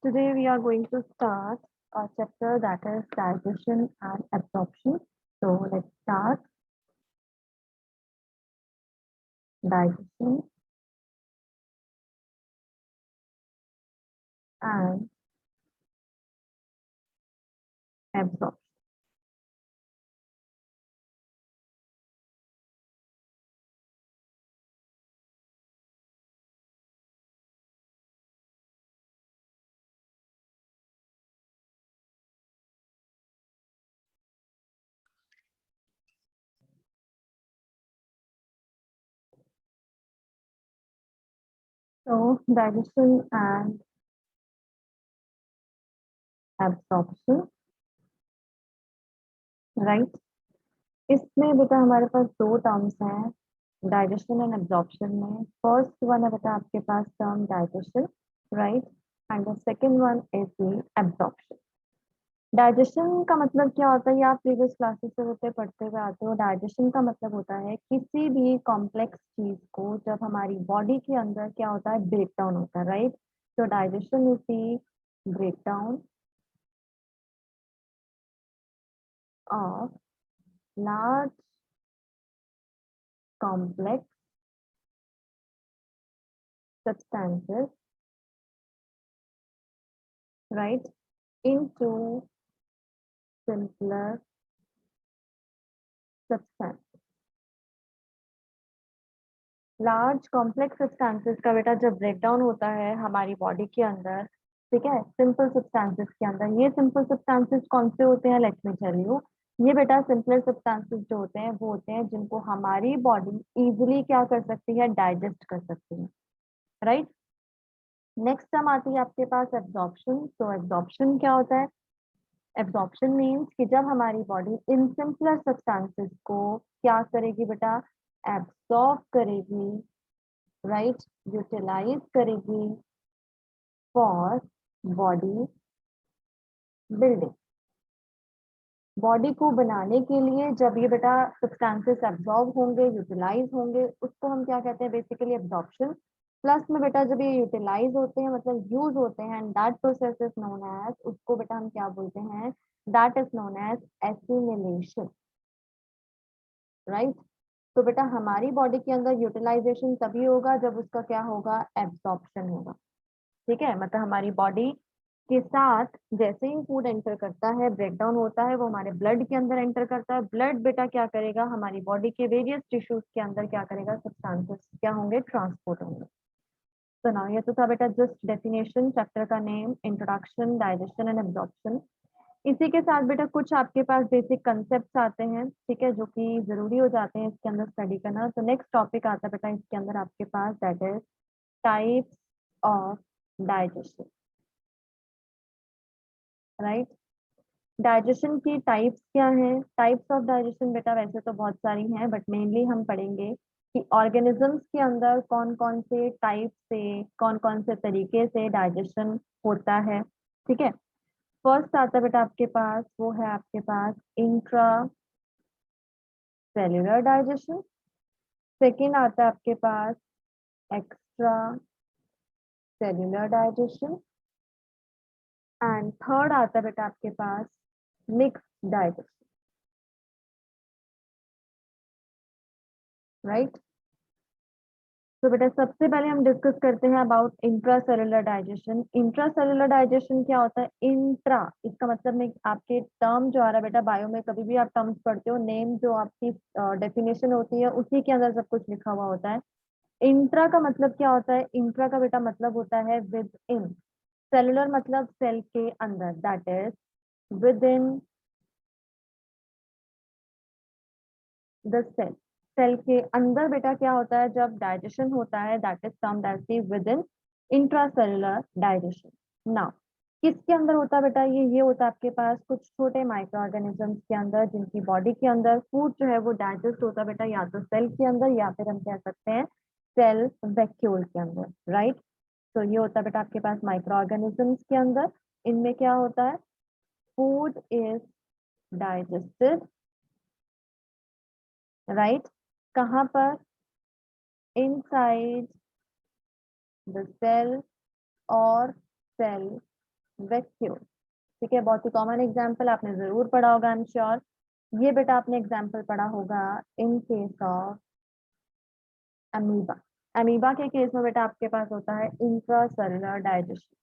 Today we are going to start a chapter that is digestion and absorption. So let's start digestion and absorption. So digestion and absorption, right? इसमें बेटा हमारे पास दो terms हैं digestion and absorption में. First one है बेटा आपके पास term digestion, right, and the second one is the absorption. Digestion का मतलब क्या होता है, ये आप प्रीवियस क्लासेस से होते पढ़ते हुए आते हो. डाइजेशन का मतलब होता है किसी भी कॉम्प्लेक्स चीज को जब हमारी बॉडी के अंदर क्या होता है, ब्रेक डाउन होता है, राइट. तो digestion is the breakdown of large complex substances, right, into simpler substance. Large complex substances का बेटा जब ब्रेकडाउन होता है हमारी बॉडी के अंदर, ठीक है, सिंपल सब्सटेंसेस के अंदर. ये सिंपल सब्सटेंसेस कौन से होते हैं, लेट मी टेल यू. ये बेटा सिंपलर सब्सटेंसेस जो होते हैं वो होते हैं जिनको हमारी बॉडी इजीली क्या कर सकती है, डाइजेस्ट कर सकती है, राइट. नेक्स्ट टर्म आती है आपके पास एब्जॉर्प्शन. तो एब्जॉर्प्शन क्या होता है, एब्जॉर्प्शन मीन्स कि जब हमारी बॉडी इन सिंपलर सब्सटेंसेस को क्या करेगी बेटा, एब्सॉर्ब करेगी, राइट, यूटिलाइज करेगी फॉर बॉडी बिल्डिंग. बॉडी को बनाने के लिए जब ये बेटा सब्सटेंसेस एब्जॉर्ब होंगे, यूटिलाइज होंगे, उसको हम क्या कहते हैं, बेसिकली एब्जॉर्प्शन. प्लस में बेटा जब ये यूटिलाइज होते हैं मतलब यूज होते हैं, that process is known as, उसको बेटा हम क्या बोलते हैं, that is known as assimilation, right. तो बेटा हमारी बॉडी के अंदर यूटिलाइजेशन तभी होगा जब उसका क्या होगा, एब्जॉर्प्शन होगा, ठीक है. मतलब हमारी बॉडी के साथ जैसे ही फूड एंटर करता है, ब्रेकडाउन होता है, वो हमारे ब्लड के अंदर एंटर करता है. ब्लड बेटा क्या करेगा, हमारी बॉडी के वेरियस टिश्यूज के अंदर क्या करेगा, सब्सटेंसेस क्या होंगे, ट्रांसपोर्ट होंगे. तो ना ये तो था बेटा जस्ट डेफिनेशन, चैप्टर का name, introduction, digestion and absorption. इसी के साथ बेटा कुछ आपके पास बेसिक कंसेप्ट आते हैं, ठीक है, जो कि जरूरी हो जाते हैं इसके अंदर स्टडी करना. तो नेक्स्ट टॉपिक आता है बेटा इसके अंदर आपके पास, that is types of digestion, right. Digestion की टाइप्स क्या हैं, टाइप्स ऑफ डाइजेशन बेटा वैसे तो बहुत सारी हैं, बट मेनली हम पढ़ेंगे कि ऑर्गेनिजम्स के अंदर कौन कौन से टाइप से, कौन कौन से तरीके से डाइजेशन होता है, ठीक है. फर्स्ट आता है बेटा आपके पास, वो है आपके पास इंट्रा सेल्यूलर डाइजेशन. सेकेंड आता है आपके पास extracellular digestion. And third आता है बेटा आपके पास मिक्स्ड डाइजेशन, राइट. तो बेटा सबसे पहले हम डिस्कस करते हैं about intracellular digestion. Intracellular digestion क्या होता है, इंट्रा, इसका मतलब में आपके टर्म जो आ रहा है बेटा, बायो में कभी भी आप टर्म्स पढ़ते हो, नेम जो आपकी डेफिनेशन होती है उसी के अंदर सब कुछ लिखा हुआ होता है. इंट्रा का मतलब क्या होता है, इंट्रा का बेटा मतलब होता है विद इन. सेलुलर मतलब सेल के अंदर, that is within the cell. Cell के अंदर बेटा क्या होता है जब डाइजेशन होता है, that is termed as the with in intracellular digestion. Now किसके अंदर होता है बेटा, ये होता है आपके पास कुछ छोटे माइक्रो ऑर्गेनिजम्स के अंदर, जिनकी बॉडी के अंदर फूड जो है वो डाइजेस्ट होता है बेटा या तो सेल के अंदर या फिर हम कह सकते हैं सेल वैक्यूल के अंदर, राइट. तो ये होता है बेटा आपके पास माइक्रो ऑर्गेनिजम्स के अंदर. इनमें क्या होता है, फूड इज डाइजेस्टेड, राइट. कहाँ पर, इनसाइड द सेल और सेल वैक्यूल। ठीक है, बहुत ही कॉमन एग्जाम्पल आपने जरूर पढ़ा होगा, आई एम श्योर। ये बेटा आपने एग्जाम्पल पढ़ा होगा इन केस ऑफ अमीबा। अमीबा के केस में बेटा आपके पास होता है इंट्रासेलुलर डाइजेशन।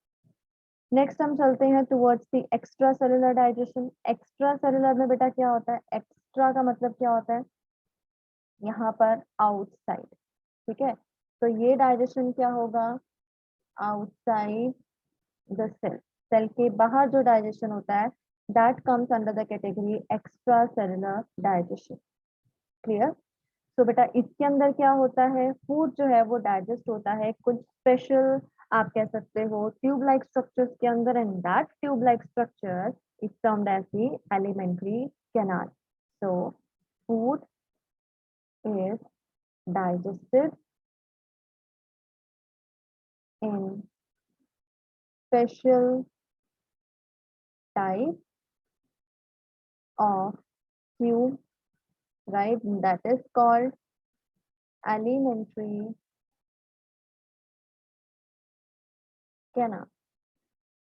नेक्स्ट हम चलते हैं towards the extra cellular digestion. Extra cellular में बेटा क्या होता है, एक्स्ट्रा का मतलब क्या होता है, यहाँ पर आउटसाइड। ठीक है, तो ये डाइजेशन क्या होगा, आउटसाइड द सेल, सेल के बाहर जो डाइजेशन होता है that comes under the category extra cellular digestion. Clear. तो बेटा इसके अंदर क्या होता है, फूड जो है वो डाइजेस्ट होता है कुछ स्पेशल, आप कह सकते हो ट्यूब लाइक स्ट्रक्चर्स के अंदर, and that tube like structure is termed as the alimentary canal. So food is digested in special type of tube, right? That is called alimentary canal,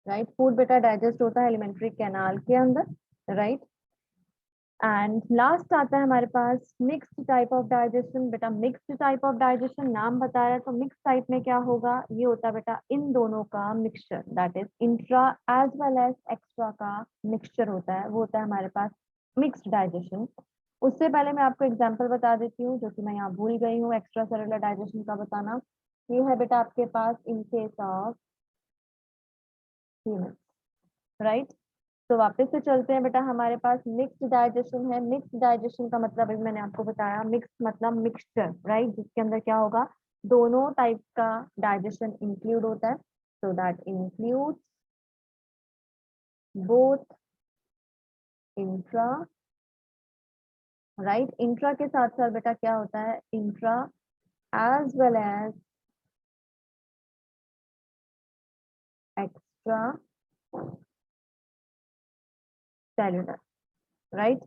right? Food बेटा digest होता है alimentary canal के अंदर, right? And last आता है हमारे पास mixed type of digestion. बेटा मिक्स्ड टाइप ऑफ डाइजेशन नाम बता रहा है, तो मिक्स टाइप में क्या होगा, ये होता है बेटा इन दोनों का mixture, that is intra as well as extra का मिक्सचर होता है, वो होता है हमारे पास मिक्स्ड डाइजेशन। उससे पहले मैं आपको एग्जांपल बता देती हूँ जो कि मैं यहाँ भूल गई हूँ एक्स्ट्रा सेलुलर डाइजेशन का बताना। ये है बेटा आपके पास in case of human, right. तो वापस से चलते हैं बेटा, हमारे पास मिक्स्ड डाइजेशन है। मिक्स्ड डाइजेशन का मतलब अभी मैंने आपको बताया, मिक्स मतलब मिक्सचर, राइट, जिसके अंदर क्या होगा, दोनों टाइप का डाइजेशन इंक्लूड होता है। So that includes both intra, right, intra के साथ साथ बेटा क्या होता है, intra as well as extra cellular, right.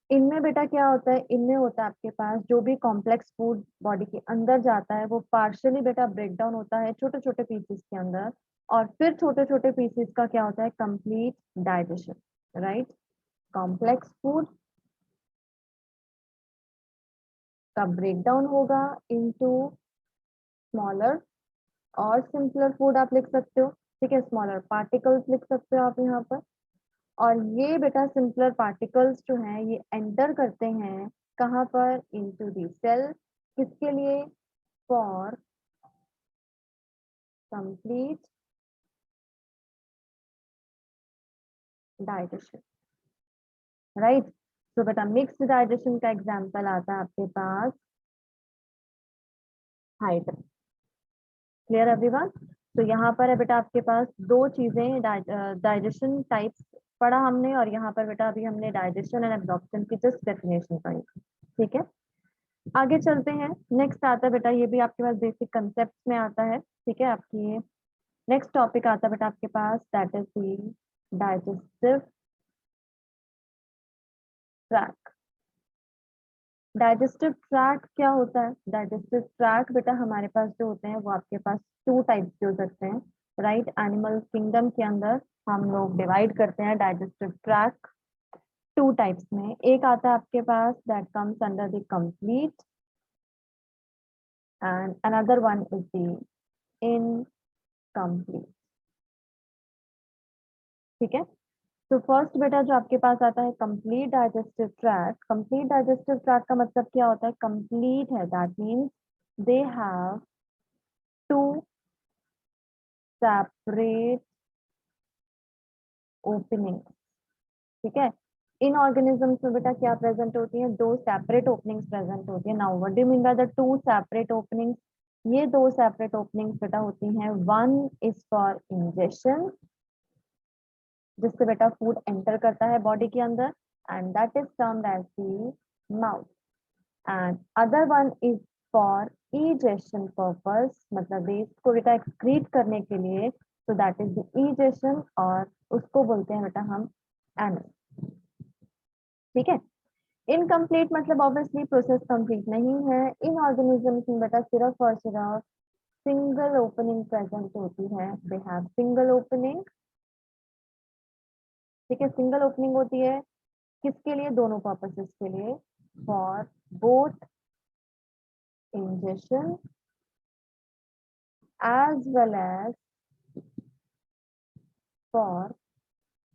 इनमें बेटा क्या होता है, इनमें होता है आपके पास जो भी कॉम्प्लेक्स फूड बॉडी के अंदर जाता है वो पार्शियली बेटा ब्रेक डाउन होता है छोटे छोटे पीसेस के अंदर, और फिर छोटे छोटे पीसेस का क्या होता है, complete digestion, right. Complex food का ब्रेक डाउन होगा इनटू स्मॉलर और सिंपलर फूड, आप लिख सकते हो। ठीक है, स्मॉलर पार्टिकल्स लिख सकते हो आप यहाँ पर। और ये बेटा सिंपलर पार्टिकल्स जो हैं ये एंटर करते हैं कहाँ पर, इनटू दी सेल, किसके लिए, फॉर कंप्लीट डाइजेशन, राइट। तो बेटा मिक्स्ड डाइजेशन का एग्जांपल आता है आपके पास हाइड्रा। Clear everyone. तो यहाँ पर है बेटा आपके पास दो चीजें, डाइजेशन टाइप्स पढ़ा हमने, और यहाँ पर बेटा अभी हमने डाइजेशन एंड एब्जॉर्प्शन की जस्ट डेफिनेशन पढ़ी। ठीक है, आगे चलते हैं। नेक्स्ट आता है बेटा, ये भी आपके पास बेसिक कंसेप्ट में आता है। ठीक है, आपकी नेक्स्ट टॉपिक आता है बेटा आपके पास, that is the digestive tract. Digestive tract क्या होता है, डाइजेस्टिव ट्रैक बेटा हमारे पास जो होते हैं वो आपके पास टू टाइप्स के हो सकते हैं, राइट। एनिमल किंगडम के अंदर हम लोग डिवाइड करते हैं डाइजेस्टिव ट्रैक टू टाइप्स में। एक आता है आपके पास that comes under the complete, and another one is the incomplete. ठीक है, तो फर्स्ट बेटा जो आपके पास आता है complete digestive tract. Complete digestive tract का मतलब क्या होता है, कंप्लीट है, that means they have two separate opening. ठीक है, इन ऑर्गेनिजम्स में बेटा क्या प्रेजेंट होती है, दो सेपरेट ओपनिंग्स प्रेजेंट होती है। Now what do you mean by the two separate openings, ये दो सेपरेट ओपनिंग्स बेटा होती हैं, वन इज फॉर इंजेक्शन, जिससे बेटा फूड एंटर करता है बॉडी के अंदर, and that is termed as the mouth, and other one is for egestion purpose, मतलब वेस्ट को बेटा एक्सक्रीट करने के लिए, so that is the egestion, और उसको बोलते हैं बेटा हम एनस। ठीक है, इनकम्प्लीट मतलब ऑब्वियसली प्रोसेस कंप्लीट नहीं है। इन ऑर्गेनिजम्स में बेटा सिर्फ और सिर्फ सिंगल ओपनिंग प्रेजेंट होती है, दे हैव सिंगल ओपनिंग, ठीक है, सिंगल ओपनिंग होती है किसके लिए, दोनों पर्पसेस के लिए, for both injection as well as for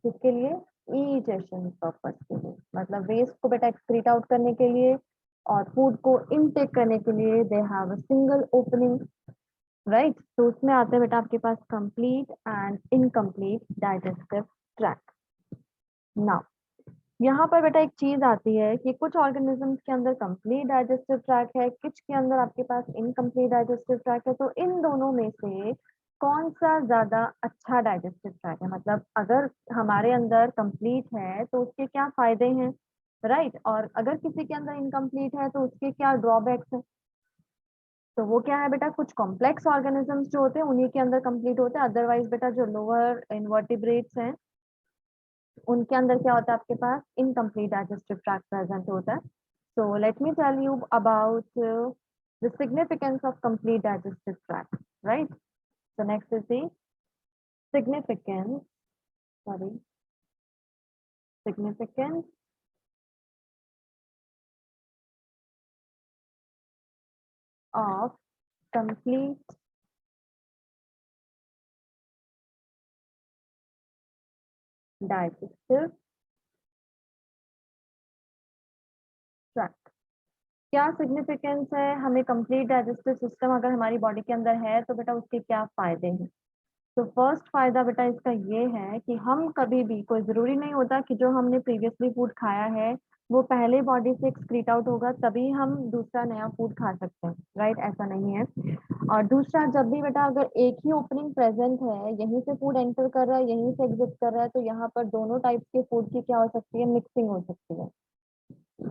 किसके लिए, इजेशन पर्पस के लिए, मतलब वेस्ट को बेटा एक्सक्रीट आउट करने के लिए और फूड को इनटेक करने के लिए they have a single opening, right. तो उसमें आते हैं बेटा आपके पास complete and incomplete digestive tract. Now यहाँ पर बेटा एक चीज आती है कि कुछ ऑर्गेनिजम्स के अंदर कंप्लीट डाइजेस्टिव ट्रैक्ट है, कुछ के अंदर आपके पास इनकम्प्लीट डाइजेस्टिव ट्रैक्ट है। तो इन दोनों में से कौन सा ज्यादा अच्छा डाइजेस्टिव ट्रैक्ट है, मतलब अगर हमारे अंदर कंप्लीट है तो उसके क्या फायदे हैं, राइट, और अगर किसी के अंदर इनकम्प्लीट है तो उसके क्या ड्रॉबैक्स हैं। तो वो क्या है बेटा, कुछ कॉम्प्लेक्स ऑर्गेनिजम्स जो होते हैं उन्हीं के अंदर कंप्लीट होते हैं, अदरवाइज बेटा जो लोअर इनवर्टिब्रेट्स हैं उनके अंदर क्या होता है आपके पास, इनकम्प्लीट डाइजेस्टिव ट्रैक्ट प्रेजेंट होता है। So let me tell you about the significance of complete digestive tract, right? So next is the significance, sorry, significance of complete digestive tract। क्या सिग्निफिकेंस है, हमें कंप्लीट डाइजेस्टिव सिस्टम अगर हमारी body के अंदर है तो बेटा उसके क्या फायदे हैं। तो फर्स्ट फायदा बेटा इसका ये है कि हम कभी भी, कोई जरूरी नहीं होता कि जो हमने प्रीवियसली फूड खाया है वो पहले बॉडी से एक्सक्रीट आउट होगा तभी हम दूसरा नया फूड खा सकते हैं, राइट, ऐसा नहीं है। और दूसरा, जब भी बेटा अगर एक ही ओपनिंग प्रेजेंट है, यहीं से फूड एंटर कर रहा है यहीं से एग्जिट कर रहा है, तो यहाँ पर दोनों टाइप्स के फूड की क्या हो सकती है, मिक्सिंग हो सकती है।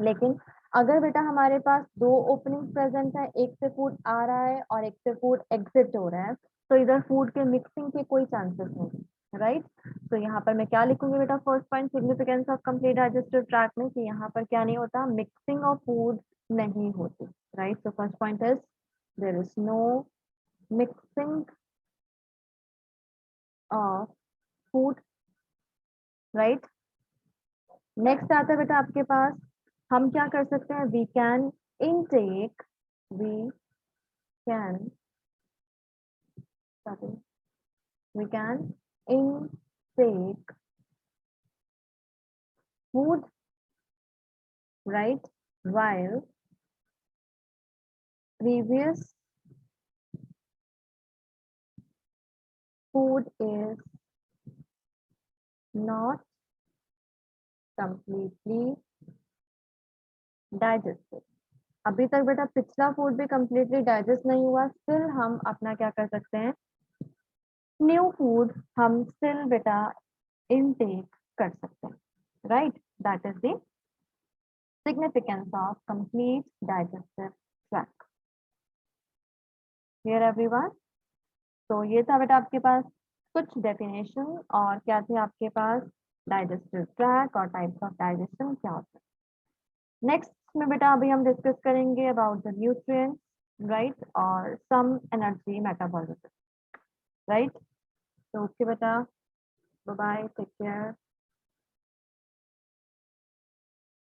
लेकिन अगर बेटा हमारे पास दो ओपनिंग प्रेजेंट है, एक से फूड आ रहा है और एक से फूड एग्जिट हो रहा है, तो इधर फूड के मिक्सिंग के कोई चांसेस नहीं, राइट। तो यहाँ पर मैं क्या लिखूंगी बेटा, first point significance of complete digestive tract में, कि यहाँ पर क्या नहीं होता, मिक्सिंग ऑफ फूड नहीं होती, राइट। तो first point is there is no mixing of food, right. Next आता है बेटा आपके पास, हम क्या कर सकते हैं, we can intake, we can, we can intake food, right, while previous food is not completely digested। अभी तक बेटा पिछला फूड भी completely डाइजेस्ट नहीं हुआ, स्टिल हम अपना क्या कर सकते हैं, न्यू फूड हम स्टिल बेटा इनटेक कर सकते हैं, right. That is the significance of complete digestive tract. Here everyone. तो ये था बेटा आपके पास कुछ डेफिनेशन, और क्या थे आपके पास, डाइजेस्टिव ट्रैक्ट और टाइप्स ऑफ डाइजेशन क्या होता है। नेक्स्ट में बेटा अभी हम डिस्कस करेंगे अबाउट द न्यूट्रिएंट्स, राइट, और सम एनर्जी मेटाबॉलिज्म, राइट। तो ओके बेटा, बाय बाय, टेक केयर।